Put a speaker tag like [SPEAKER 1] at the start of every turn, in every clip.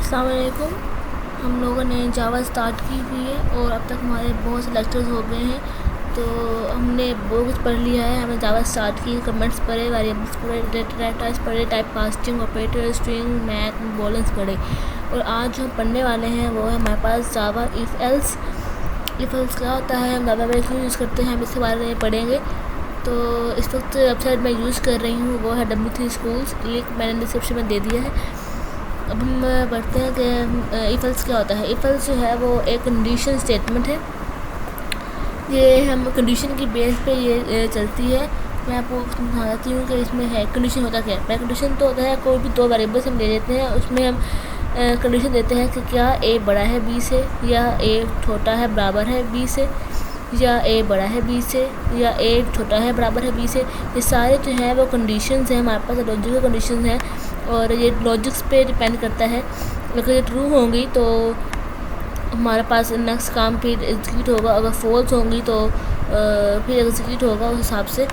[SPEAKER 1] अस्सलाम वालेकुम। हम लोगों ने जावा स्टार्ट की हुई है और अब तक हमारे बहुत से लेक्चर्स हो गए हैं, तो हमने बहुत कुछ पढ़ लिया है। हमने जावा स्टार्ट की, कमेंट्स पढ़े, वेरिएबल्स पढ़े, डेटा टाइप्स पढ़े, type casting, operator, string, math, booleans पढ़े। और आज जो हम पढ़ने वाले हैं वो है हमारे पास जावा इफ़ एल्स। इफ़ एल्स क्या होता है, हम जावा में क्यों यूज़ करते हैं, हम इसके बारे में पढ़ेंगे। तो इस वक्त वेबसाइट मैं यूज़ कर रही हूँ वो है W3 Schools, लिंक मैंने डिस्क्रिप्शन में दे दिया है। अब हम पढ़ते हैं कि इफ़ एल्स क्या होता है। इफ़ एल्स जो है वो एक कंडीशन स्टेटमेंट है। ये हम कंडीशन की बेस पे ये चलती है। मैं आपको समझाती हूँ कि इसमें है कंडीशन होता क्या है। पहले कंडीशन तो होता है कोई भी दो वेरिएबल्स हम ले लेते हैं, उसमें हम कंडीशन देते हैं कि क्या ए बड़ा है बी से, या ए छोटा है बराबर है बी से, या ए बड़ा है बी से, या ए छोटा है बराबर है बी से। ये सारे जो हैं वो कंडीशंस हैं, हमारे पास लॉजिकल कंडीशंस हैं और ये लॉजिक्स पे डिपेंड करता है। अगर ये ट्रू होंगी तो हमारे पास नेक्स्ट काम फिर एग्जीक्यूट होगा, अगर फॉल्स होंगी तो फिर एग्जीक्यूट होगा उस हिसाब से।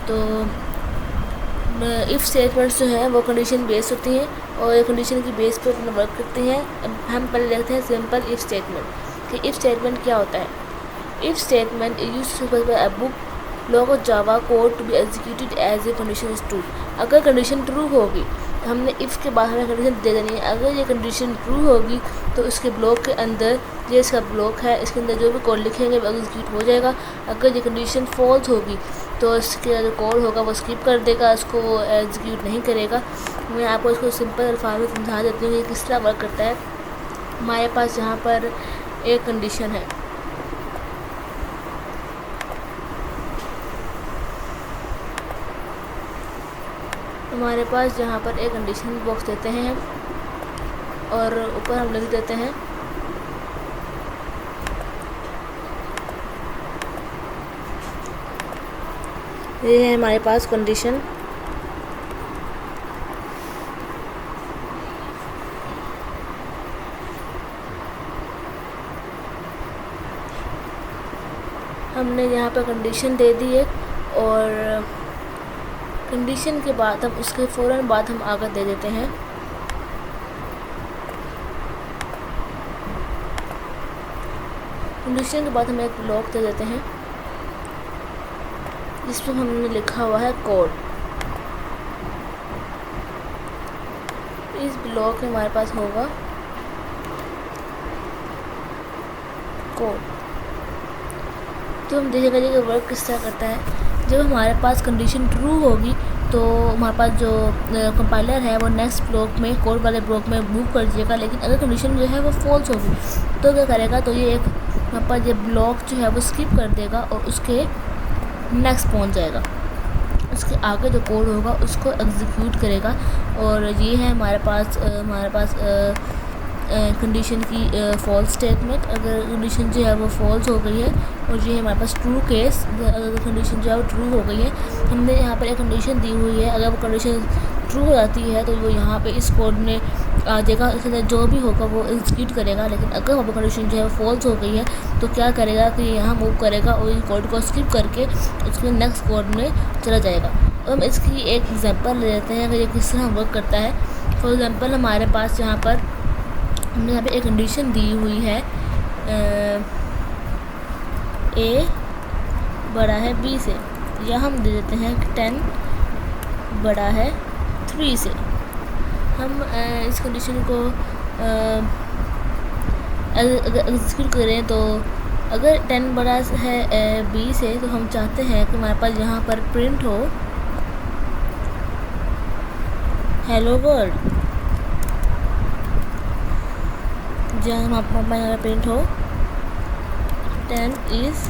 [SPEAKER 1] तो इफ़ स्टेटमेंट्स जो हैं वो कंडीशन बेस्ड होती हैं और ये कंडीशन की बेस पे अपना वर्क करती हैं। अब हम पहले देखते हैं सिंपल इफ़ स्टेटमेंट कि इफ़ स्टेटमेंट क्या होता है। If statement is used to specify a book block of Java code to be executed as a condition is true। अगर कंडीशन ट्रू होगी तो हमने इफ़ के बाद हमें कंडीशन दे देनी है। अगर ये कंडीशन ट्रू होगी तो उसके ब्लॉक के अंदर, ये इसका ब्लॉक है, इसके अंदर जो भी कोड लिखेंगे वो एग्जीक्यूट हो जाएगा। अगर ये कंडीशन फॉल्स होगी तो इसके जो कोड होगा वो स्किप कर देगा, उसको वो एग्जीक्यूट नहीं करेगा। मैं आपको इसको सिंपल अल्फाज में समझा देती हूँ कि किस तरह वर्क करता है। हमारे पास यहाँ पर एक कंडीशन है, हमारे पास जहाँ पर एक कंडीशन बॉक्स देते हैं और ऊपर हम लिख देते हैं ये है हमारे पास कंडीशन। हमने यहाँ पर कंडीशन दे दी है और कंडीशन के बाद हम उसके फ़ौरन बाद हम आगे दे देते हैं कंडीशन के बाद हम एक ब्लॉक दे देते हैं जिसमें हमने लिखा हुआ है कोड। इस ब्लॉक में हमारे पास होगा कोड। तो हम देखेंगे कि वर्क किस तरह करता है। जब हमारे पास कंडीशन ट्रू होगी तो हमारे पास जो कंपाइलर है वो नेक्स्ट ब्लॉक में, कोड वाले ब्लॉक में मूव कर जाएगा। लेकिन अगर कंडीशन जो है वो फॉल्स होगी तो क्या करेगा, तो ये एक हमारे पास ये ब्लॉक जो है वो स्किप कर देगा और उसके नेक्स्ट पहुंच जाएगा, उसके आगे जो कोड होगा उसको एग्जीक्यूट करेगा। और ये है हमारे पास कंडीशन की फॉल्स स्टेटमेंट। अगर कंडीशन जो है वो फॉल्स हो गई है, और ये हमारे पास ट्रू केस, अगर कंडीशन जो है वो ट्रू हो गई है, हमने यहाँ पर एक कंडीशन दी हुई है। अगर वो कंडीशन ट्रू हो जाती है तो वो यहाँ पे इस कोड में आ जाएगा, इसके अंदर जो भी होगा वो एग्जीक्यूट करेगा। लेकिन अगर वो कंडीशन जो है वो फॉल्स हो गई है तो क्या करेगा कि यहाँ मूव करेगा और इस कोड को स्किप करके उसके नेक्स्ट कोड में चला जाएगा। तो हम इसकी एक एग्जांपल ले लेते हैं कि ये किस तरह वर्क करता है। फॉर एग्जांपल हमारे पास यहाँ पर हमने यहाँ पे एक कंडीशन दी हुई है, ए बड़ा है बी से, या हम दे देते हैं 10 बड़ा है 3 से। हम इस कंडीशन को एग्जीक्यूट करें तो अगर 10 बड़ा है बी से तो हम चाहते हैं कि हमारे पास यहाँ पर प्रिंट हो हेलो वर्ल्ड। जहाँ हमारे यहाँ प्रिंट हो 10 इज़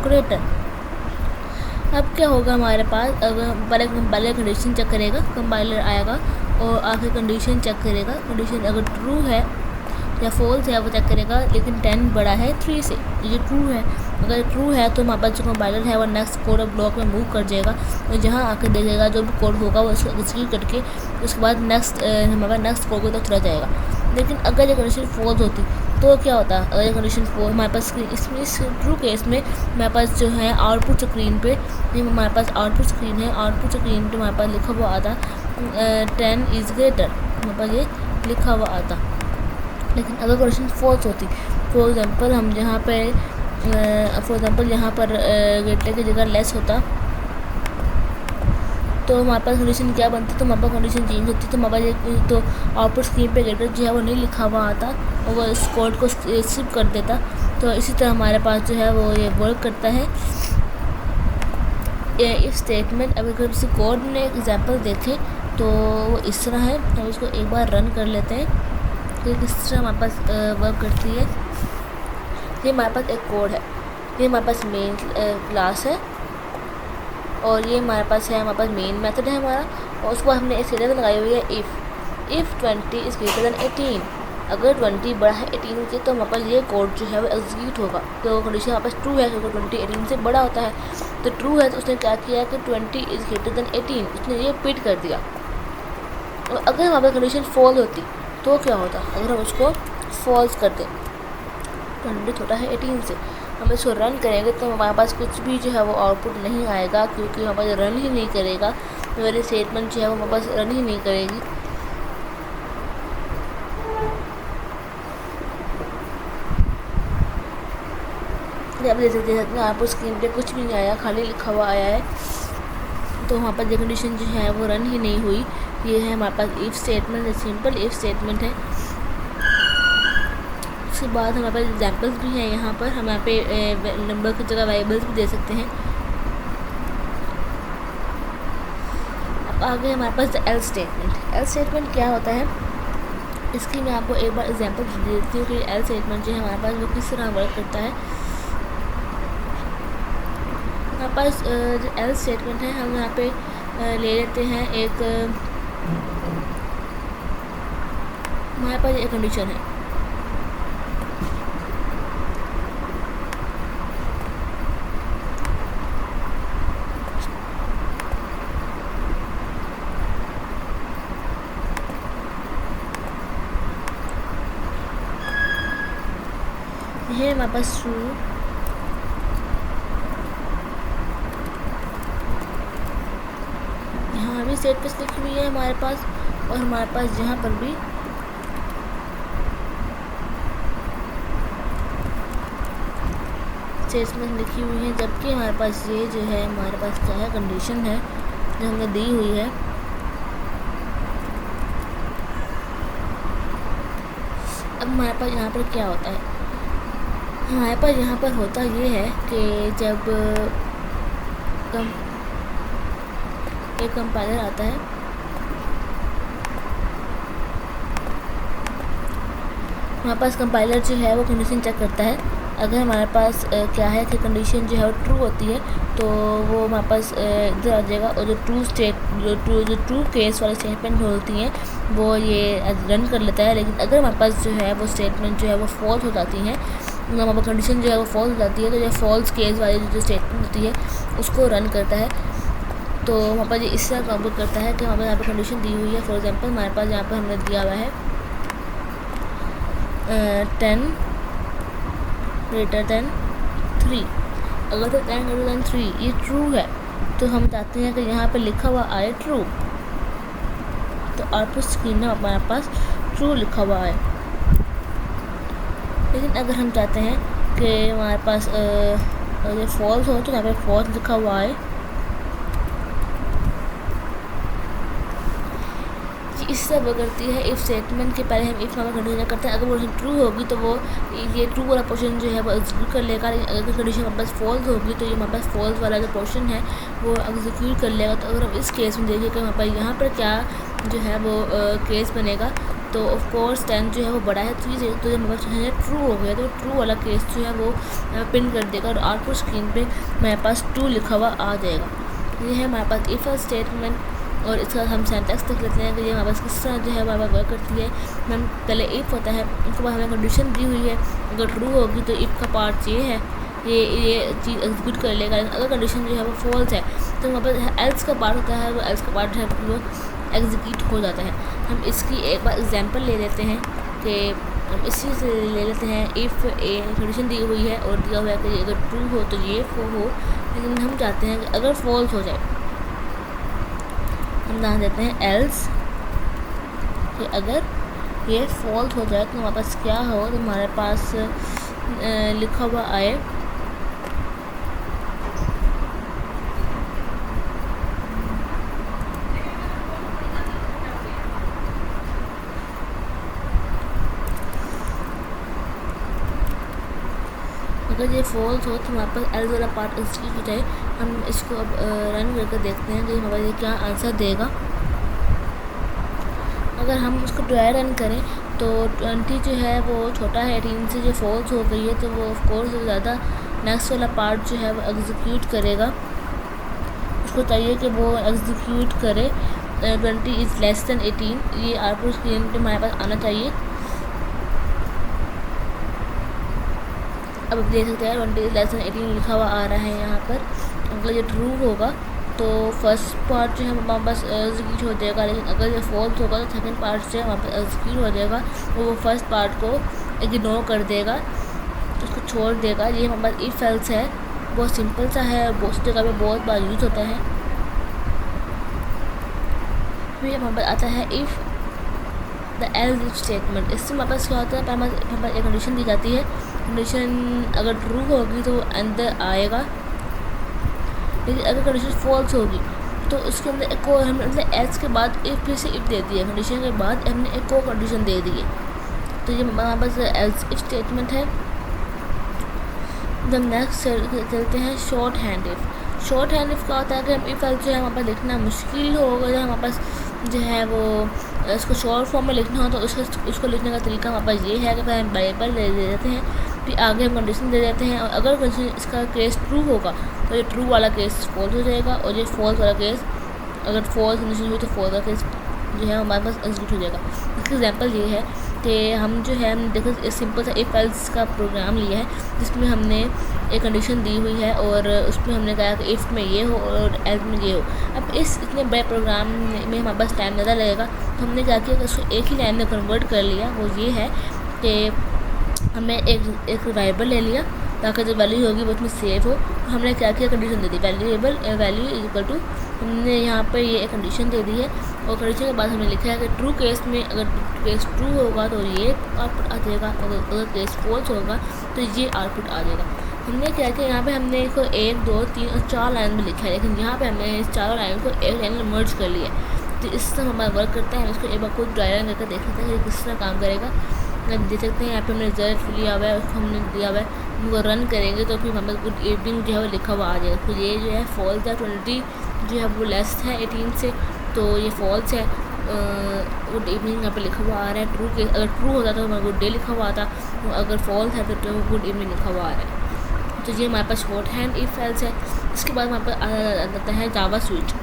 [SPEAKER 1] ग्रेटर। अब क्या होगा हमारे पास, अगर पहले कंपाइलर कंडीशन चेक करेगा, कंपाइलर आएगा और आखिर कंडीशन चेक करेगा। कंडीशन अगर ट्रू है या फॉल्स है वो चेक करेगा। लेकिन 10 बड़ा है 3 से, ये ट्रू है। अगर ट्रू है तो हमारे पास जो कंपाइलर है वो नेक्स्ट कोड ब्लॉक में मूव कर जाएगा और जहाँ आकर देखेगा जो भी कोड होगा वो उसको एग्जीक्यूट करके उसके बाद हमारे नेक्स्ट कोड को चला जाएगा। लेकिन अगर ये कंडीशन फॉल्स होती तो क्या होता है, अगर ये कंडीशन फॉल्स हमारे पास इसमें इस ट्रू केस में हमारे पास जो है आउटपुट स्क्रीन पे, ये हमारे पास आउटपुट स्क्रीन है, आउटपुट स्क्रीन पे हमारे पास लिखा हुआ आता 10 इज़ ग्रेटर, हमारे पास ये लिखा हुआ आता। लेकिन अगर कंडीशन फॉल्स होती, फॉर एग्ज़ाम्पल हम यहाँ पे यहाँ पर ग्रेटर की जगह लेस होता, तो हमारे पास कंडीशन क्या बनती, तो हमारे पास कंडीशन चेंज होती, तो हमारे पास तो आउटपुट स्क्रीन पे ग्रेटर जो है वो नहीं लिखा हुआ आता और वो इस कोड को स्किप कर देता। तो इसी तरह हमारे पास जो है वो ये वर्क करता है इफ स्टेटमेंट। अगर किसी कोड में एग्जांपल देखें तो वो इस तरह है, हम इसको एक बार रन कर लेते हैं तो किस तरह हमारे पास वर्क करती है। ये हमारे पास एक कोड है, ये हमारे पास मेन क्लास है और ये हमारे पास मेन मेथड है हमारा, और उसको हमने एक स्टेटमेंट लगाई हुई है इफ़ 20 इज़ ग्रेटर दैन 18। अगर 20 बड़ा है 18 से तो हमारे पास ये कोड जो है वो एग्जीक्यूट होगा। तो कंडीशन हमारे पास ट्रू है क्योंकि 20 18 से बड़ा होता है, तो ट्रू है तो उसने क्या किया कि 20 इज़ ग्रेटर दैन 18, उसने ये पिट कर दिया। और अगर हमारे पास कंडीशन फॉल्स होती तो क्या होता, अगर हम उसको फॉल्स कर दें, 20 छोटा है 18 से, हम इसको रन करेंगे तो हमारे पास कुछ भी जो है वो आउटपुट नहीं आएगा क्योंकि हमारे पास रन ही नहीं करेगा, मेरी स्टेटमेंट जो है वो हमारे पास रन ही नहीं करेगी। आप देख सकते हैं आपको स्क्रीन पे कुछ भी नहीं आया, खाली लिखा हुआ आया है, तो वहाँ पर कंडीशन जो है वो रन ही नहीं हुई। ये है हमारे पास if statement, simple if statement है। उसके बाद हमारे पास एग्जाम्पल्स भी हैं, यहाँ पर हम यहाँ पे नंबर की जगह वेरिएबल्स भी दे सकते हैं। अब आगे हमारे पास एल स्टेटमेंट। एल स्टेटमेंट क्या होता है, इसकी मैं आपको एक बार एग्जाम्पल दे देती हूँ कि एल स्टेटमेंट जो है हमारे पास वो किस तरह वर्क करता है। हमारे पास जो एल स्टेटमेंट है हम यहाँ पे ले लेते हैं एक, हमारे पास एक कंडीशन है, ये हमारे पास ट्रू, यहाँ भी स्टेटमेंट लिखी हुई है हमारे पास, और हमारे पास यहाँ पर भी स्टेटमेंट लिखी हुई है, जबकि हमारे पास ये जो है हमारे पास क्या है, कंडीशन है जो हमने दी हुई है। अब हमारे पास यहाँ पर क्या होता है, हमारे पास यहाँ पर होता ये है कि जब एक कंपाइलर आता है, हमारे पास कंपाइलर जो है वो कंडीशन चेक करता है। अगर हमारे पास क्या है कि कंडीशन जो है वो ट्रू होती है तो वो हमारे पास इधर आ जाएगा, और जो ट्रू केस वाली स्टेटमेंट होती हैं वो ये रन कर लेता है। लेकिन अगर हमारे पास जो है वो स्टेटमेंट जो है वो फॉल्स हो जाती है, हमारे पास कंडीशन जो है वो फॉल्स हो जाती है, तो ये फॉल्स केस वाली जो स्टेटमेंट होती है उसको रन करता है। तो हमारे पास ये इस तरह काम करता है कि हमारे पास यहाँ पर कंडीशन दी हुई है। फॉर एग्जांपल हमारे पास यहाँ पर हमने दिया हुआ है 10 ग्रेटर दैन 3। अगर तो 10 ग्रेटर दैन 3 ये ट्रू है तो हम चाहते हैं कि यहाँ पर लिखा हुआ आए ट्रू, तो आउटपुट स्क्रीन में हमारे पास ट्रू लिखा हुआ है। लेकिन अगर हम चाहते हैं कि हमारे पास अगर फॉल्स हो तो यहाँ पे फॉल्स लिखा हुआ है। इस तरह वो करती है इफ़ स्टेटमेंट के पहले हम इफ़ नामक कंडीशन करते हैं। अगर वो ट्रू होगी तो वो ये ट्रू वाला पोर्शन जो है वो एग्जीक्यूट कर लेगा। अगर कंडीशन हमारे पास फॉल्स होगी तो ये हमारे पास फॉल्स वाला जो पोर्शन है वो एग्जीक्यूट कर लेगा। तो अगर हम इस केस में देखिए कि हमारे पास यहाँ पर क्या जो है वो केस बनेगा, तो ऑफकोर्स 10 जो है वो बड़ा है 3 से, तो जब हमारे पास है ट्रू हो गया तो ट्रू वाला केस जो है वो पिन कर देगा और आउटपुट स्क्रीन पे हमारे पास ट्रू लिखा हुआ आ जाएगा। ये है हमारे पास इफ़ स्टेटमेंट। और इसका हम सिंटैक्स देख लेते हैं कि ये हमारे पास किस तरह जो है हमारे वर्क करती है। हम पहले इफ़ होता है, उसके बाद हमें कंडीशन दी हुई है, अगर ट्रू होगी तो इफ़ का पार्ट ये है, ये चीज़ एग्जीक्यूट कर लेगा। अगर कंडीशन जो है वो फॉल्स है तो हमारे पास एल्स का पार्ट होता है, वो एल्स का पार्ट है वो एग्जीक्यूट हो जाता है। हम इसकी एक बार एग्जांपल ले लेते हैं कि हम इसी से ले लेते हैं। इफ़ ए कंडीशन दी हुई है और दिया हुआ है कि अगर ट्रू हो तो ये हो, लेकिन हम चाहते हैं कि अगर फॉल्स हो जाए, हम यहाँ देते हैं एल्स, कि अगर ये फॉल्स हो जाए तो हमारे पास क्या हो, तो हमारे पास लिखा हुआ आए अगर ये फॉल्स हो तो हमारे पास एल्स वाला पार्ट एग्जीक्यूट हो जाए। हम इसको अब रन करके देखते हैं कि हमारे ये क्या आंसर देगा। अगर हम उसको ट्राई रन करें तो 20 जो है वो छोटा है 18 से, जो फॉल्स हो गई है तो वो ऑफ कोर्स ज़्यादा नेक्स्ट वाला पार्ट जो है वो एग्जीक्यूट करेगा। उसको चाहिए कि वो एग्जीक्यूट करे 20 इज़ लेस दैन 18। ये आउटपुट स्क्रीन पे हमारे पास आना चाहिए। अब देख सकते हैं 20 इज़ लेस दैन 18 लिखा हुआ आ रहा है यहाँ पर। अगर ये ट्रू होगा तो फर्स्ट पार्ट जो है हमारे पास एग्जीक्यूट हो जाएगा, लेकिन अगर ये फॉल्स होगा तो सेकंड पार्ट जो है हमारे पास एग्जीक्यूट हो जाएगा। वो फर्स्ट पार्ट को इग्नोर कर देगा, उसको छोड़ देगा। ये हमारे पास इफ एल्स है, बहुत सिंपल सा है और बहुत जगह पे बहुत बार यूज़ होता है। फिर हमारे पास आता है if the L's if statement. इससे हमारे पास क्या होता है, हमारे पास एक कंडीशन दी जाती है। कंडीशन अगर ट्रू होगी तो वो अंदर आएगा, लेकिन अगर कंडीशन फॉल्स होगी तो उसके अंदर एक और हमने मतलब एल्स के बाद एक फिर से इफ दे दी है, कंडीशन के बाद हमने एक और कंडीशन दे दी है। तो ये हमारे पास एल्स इफ स्टेटमेंट है। जब नेक्स्ट चलते हैं short hand if. Short hand if का होता है कि हम इफ एल्स जो है हमारे पास लिखना मुश्किल होगा, जो हमारे पास जो है वो इसको शॉर्ट फॉर्म में लिखना हो तो उसको लिखने का तरीका हमारे पास ये है कि पहले हम वेरिएबल दे देते हैं, फिर आगे हम कंडीशन दे देते हैं। और अगर कंडीशन इसका केस ट्रू होगा तो ये ट्रू वाला केस फॉल्स हो जाएगा, और ये फॉल्स वाला केस अगर फॉल्स कंडीशन हुई तो फॉल्स वाला केस जो है हमारे पास एग्जीक्यूट हो जाएगा। इसका एग्जांपल ये है कि हम जो है हम देखो सिंपल सा इफ एल्स का प्रोग्राम लिया है, जिसमें हमने एक कंडीशन दी हुई है और उसमें हमने कहा कि इफ़ में ये हो और एल्स में ये हो। अब इस इतने बड़े प्रोग्राम में हमारे पास टाइम ज़्यादा लगेगा, तो हमने क्या किया कि उसको एक ही लाइन में कन्वर्ट कर लिया। वो ये है कि हमने एक वेरिएबल ले लिया ताकि जो वैल्यू होगी वो उसमें सेव हो। हमने क्या किया, कंडीशन दे दी variable value is equal to, हमने यहाँ पर ये एक कंडीशन दे दी है। और कंडीशन के बाद हमने लिखा है कि ट्रू केस में अगर केस ट्रू होगा तो ये आउटपुट आ जाएगा, अगर केस फॉल्स होगा तो ये आउटपुट आ जाएगा। हमने क्या किया, यहाँ पे हमने इसको 1 2 3 और 4 लाइन में लिखा है, लेकिन यहाँ पे हमने इस चारों लाइन को एक लाइन में मर्ज कर लिया है। तो इस तरह हमारा वर्क करता है। हम इसको एक बार खुद ड्राई रन करके देख सकते हैं कि किस तरह काम करेगा। देख सकते हैं यहाँ पे हमने रिजल्ट लिया हुआ है, उसको हमने दिया हुआ है। वो रन करेंगे तो फिर हमें गुड इवनिंग जो है वो लिखा हुआ आ जाएगा। तो ये जो है फॉल्स है, 20 जो है वो लेस है 18 से, तो ये फॉल्स है। गुड इवनिंग यहाँ पे लिखा हुआ आ रहा है। ट्रू के अगर ट्रू होता तो हमारा गुड डे लिखा हुआ आता, तो अगर फॉल्स है तो गुड इवनिंग लिखा हुआ आ रहा है। तो ये हमारे पास शॉर्ट हैंड इफ एल्स है। इसके बाद हमारे पास आता है जावा स्विच।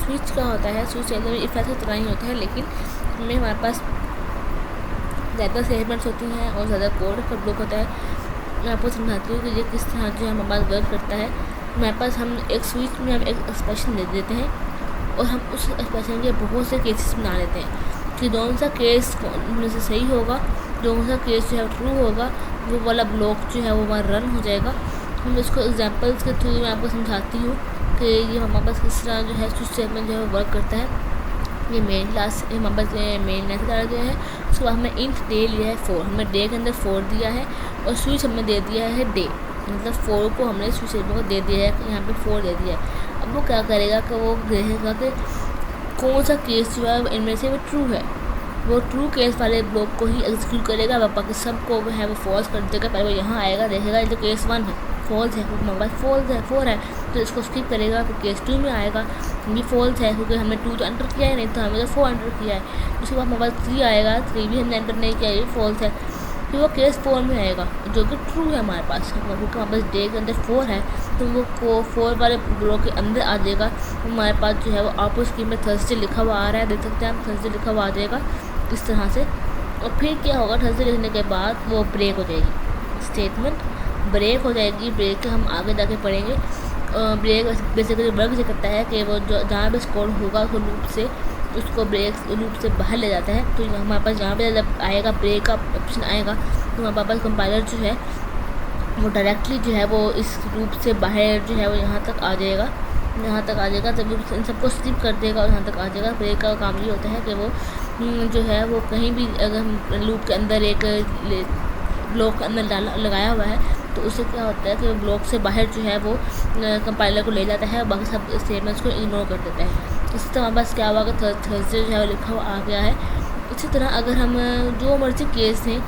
[SPEAKER 1] स्विच क्या होता है, स्विच इफ एल्स की तरह ही होता है, लेकिन इसमें हमारे पास ज़्यादा स्टेटमेंट्स होती हैं और ज़्यादा कोड का ब्लॉक होता है। मैं आपको समझाती हूँ कि ये किस तरह जो हमारे पास वर्क करता है। हमारे पास हम एक स्विच में हम एक एक्सप्रेशन दे देते हैं और हम उस एक्सप्रेशन के बहुत से केसेस बना लेते हैं कि कौन सा केस में से सही होगा, कौन सा केस जो है ट्रू होगा, वो वाला ब्लॉक जो है वो हमारा रन हो जाएगा। हम इसको एग्जांपल्स के थ्रू मैं आपको समझाती हूँ कि ये हमारे पास किस तरह जो है स्विच स्टेटमेंट जो है वर्क करता है। ये मेन क्लास हमारे पास मेन क्लास डाल दिया है। उसके बाद हमने इंट डे लिया है 4, हमने डे के अंदर 4 दिया है और स्विच हमने दे दिया है डे, मतलब 4 को हमने स्विच को दे दिया है, यहाँ पे 4 दे दिया है। अब वो क्या करेगा कि वो देखेगा कि कौन सा केस जो है इनमें से वो ट्रू है, वो ट्रू केस वाले ब्लॉक को ही एग्जीक्यूट करेगा। बाकी सबको है वो फॉल्स कर देगा। पहले वो यहाँ आएगा, देखेगा ये तो केस 1 है, फॉल्स है, क्योंकि हमारे पास फॉल्स है 4 है, तो इसको स्किप करेगा। फिर केस 2 में आएगा, ये फॉल्स है क्योंकि हमने 2 तो एंटर किया है, नहीं तो हमें तो 4 एंटर किया है। उसके बाद हमारे पास 3 आएगा, 3 भी हमने एंटर नहीं किया, ये फॉल्स है। फिर वो केस 4 में आएगा जो कि ट्रू है हमारे पास, क्योंकि हमारे पास डे के अंदर 4 है, तो वो 4 वाले ब्लॉक के अंदर आ जाएगा। हमारे पास जो है वो आउटपुट स्क्रीन में थर्सडे लिखा हुआ आ रहा है, देख सकते हैं हम थर्सडे लिखा हुआ आ जाएगा इस तरह से। और फिर क्या होगा, थर्सडे लिखने के बाद वो ब्रेक हो जाएगी, स्टेटमेंट ब्रेक हो जाएगी। ब्रेक हम आगे जाके पढ़ेंगे। ब्रेक बेसिकली वर्क से करता है कि वो जो जहाँ भी स्कोर होगा उसको लूप से उसको ब्रेक लूप से बाहर ले जाता है। तो हमारे पास जहाँ पे जब आएगा ब्रेक का ऑप्शन आएगा तो हमारे पास कंपाइलर जो है वो डायरेक्टली जो है वो इस लूप से बाहर जो है वो यहाँ तक आ जाएगा। यहाँ तक आ जाएगा तब इन सबको स्किप कर देगा और यहाँ तक आ जाएगा। ब्रेक का काम ये होता है कि वो जो है वो कहीं भी अगर हम लूप के अंदर एक ब्लॉक के अंदर लगाया हुआ है तो उससे क्या होता है कि वो ब्लॉक से बाहर जो है वो कंपाइलर को ले जाता है और बाकी सब स्टेटमेंट्स को इग्नोर कर देता है। इसी तरह बस क्या हुआ कि थर्सडे जो है वो लिखा हुआ आ गया है। इसी तरह अगर हम जो मर्जी केस हैं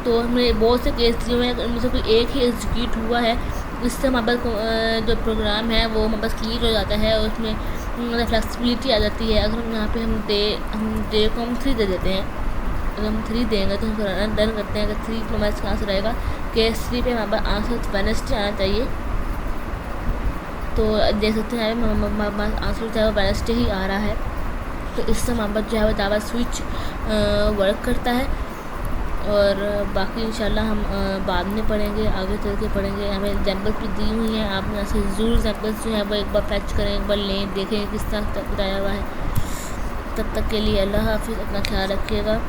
[SPEAKER 1] तो हमें बहुत से केस दिए हुए हैं, उनमें से कोई एक ही एग्जीक्यूट हुआ है, इससे हमारे पास जो प्रोग्राम है वो हमारे पास क्लियर हो जाता है और उसमें मतलब फ्लेक्सिबिलिटी आ जाती है। अगर हम यहाँ पे हम डे को हम 3 दे देते हैं, अगर हम 3 देंगे तो हम डन करते हैं। अगर 3 तो हमारे पास आंसर रहेगा, केस 3 पे हमारे पास आंसर वेडनेसडे आना चाहिए। तो देख सकते हैं हमारे पास आंसर जो है वो वेडनेसडे ही आ रहा है। तो इससे हमारे पास जो है वो जावा स्विच वर्क करता है और बाकी इंशाल्लाह हम बाद में पढ़ेंगे, आगे चल के पढ़ेंगे। हमें एग्जाम्पल्स भी दी हुई हैं, आप यहाँ से ज़रूर एग्जाम्पल्स जो है वो एक बार फैच करें, एक बार लें, देखें किस तरह बताया हुआ है। तब तक के लिए अल्लाह हाफिज़, अपना ख्याल रखिएगा।